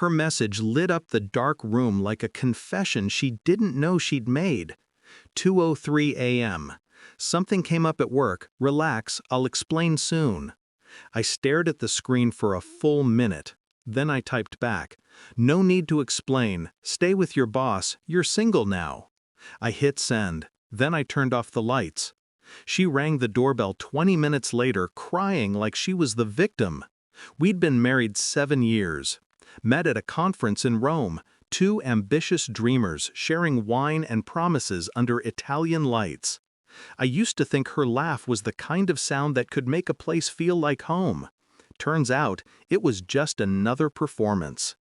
Her message lit up the dark room like a confession she didn't know she'd made. 2:03 a.m. Something came up at work. Relax, I'll explain soon. I stared at the screen for a full minute. Then I typed back, "No need to explain. Stay with your boss. You're single now." I hit send. Then I turned off the lights. She rang the doorbell 20 minutes later, crying like she was the victim. We'd been married 7 years. Met at a conference in Rome, two ambitious dreamers sharing wine and promises under Italian lights. I used to think her laugh was the kind of sound that could make a place feel like home. Turns out, it was just another performance.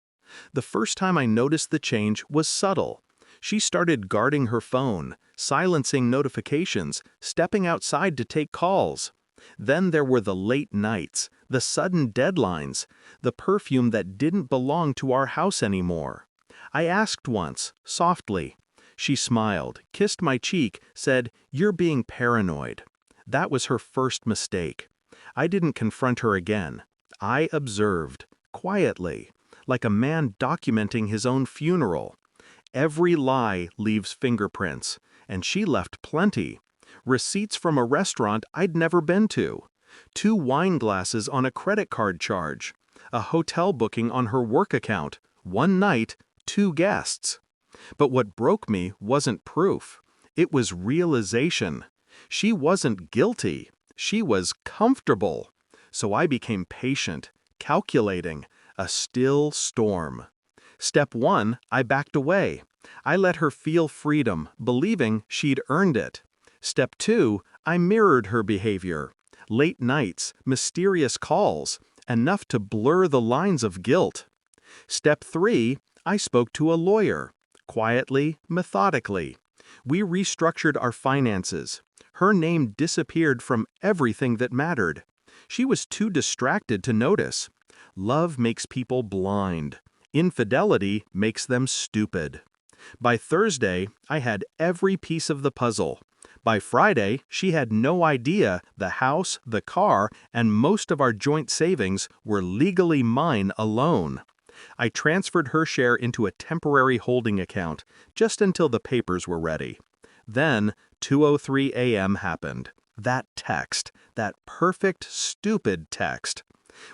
The first time I noticed the change was subtle. She started guarding her phone, silencing notifications, stepping outside to take calls. Then there were the late nights, the sudden deadlines, the perfume that didn't belong to our house anymore. I asked once, softly. She smiled, kissed my cheek, said, "You're being paranoid." That was her first mistake. I didn't confront her again. I observed, quietly, like a man documenting his own funeral. Every lie leaves fingerprints, and she left plenty. Receipts from a restaurant I'd never been to. 2 wine glasses on a credit card charge. A hotel booking on her work account. 1 night, 2 guests. But what broke me wasn't proof. It was realization. She wasn't guilty. She was comfortable. So I became patient, calculating, a still storm. Step 1, I backed away. I let her feel freedom, believing she'd earned it. Step 2, I mirrored her behavior. Late nights, mysterious calls, enough to blur the lines of guilt. Step 3, I spoke to a lawyer. Quietly, methodically. We restructured our finances. Her name disappeared from everything that mattered. She was too distracted to notice. Love makes people blind. Infidelity makes them stupid. By Thursday, I had every piece of the puzzle. By Friday, she had no idea the house, the car, and most of our joint savings were legally mine alone. I transferred her share into a temporary holding account, just until the papers were ready. Then, 2:03 a.m. happened. That text, that perfect, stupid text.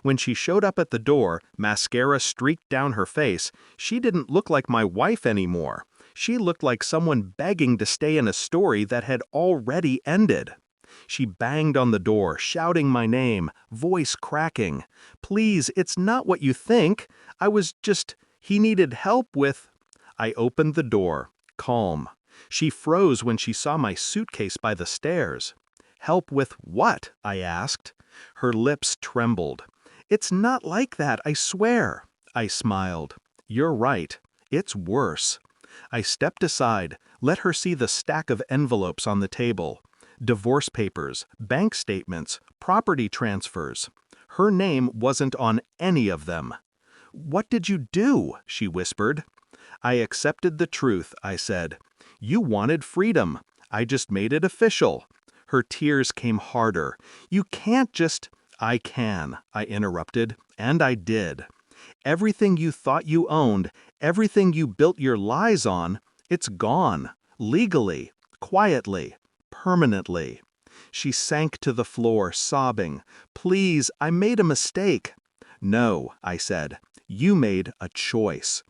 When she showed up at the door, mascara streaked down her face, she didn't look like my wife anymore. She looked like someone begging to stay in a story that had already ended. She banged on the door, shouting my name, voice cracking. "Please, it's not what you think. He needed help with..." I opened the door, calm. She froze when she saw my suitcase by the stairs. "Help with what?" I asked. Her lips trembled. "It's not like that, I swear." I smiled. "You're right. It's worse." I stepped aside, let her see the stack of envelopes on the table. Divorce papers, bank statements, property transfers. Her name wasn't on any of them. "What did you do?" she whispered. "I accepted the truth," I said. "You wanted freedom. I just made it official." Her tears came harder. "You can't just..." "I can," I interrupted, and I did. "Everything you thought you owned, everything you built your lies on, it's gone. Legally, quietly, permanently." She sank to the floor, sobbing. "Please, I made a mistake." "No," I said. "You made a choice."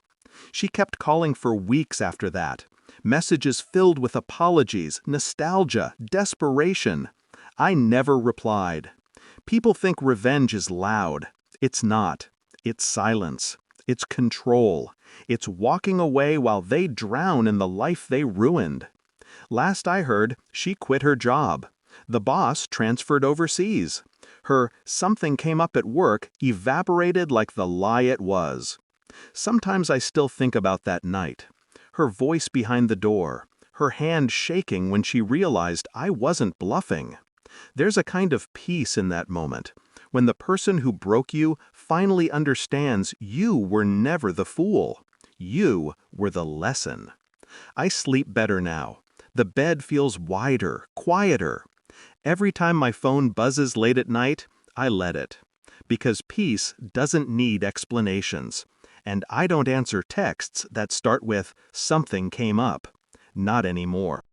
She kept calling for weeks after that. Messages filled with apologies, nostalgia, desperation. I never replied. People think revenge is loud. It's not. It's silence. It's control. It's walking away while they drown in the life they ruined. Last I heard, she quit her job. The boss transferred overseas. Her "something came up at work" evaporated like the lie it was. Sometimes I still think about that night. Her voice behind the door, her hand shaking when she realized I wasn't bluffing. There's a kind of peace in that moment, when the person who broke you finally understands you were never the fool. You were the lesson. I sleep better now. The bed feels wider, quieter. Every time my phone buzzes late at night, I let it. Because peace doesn't need explanations. And I don't answer texts that start with "something came up." Not anymore.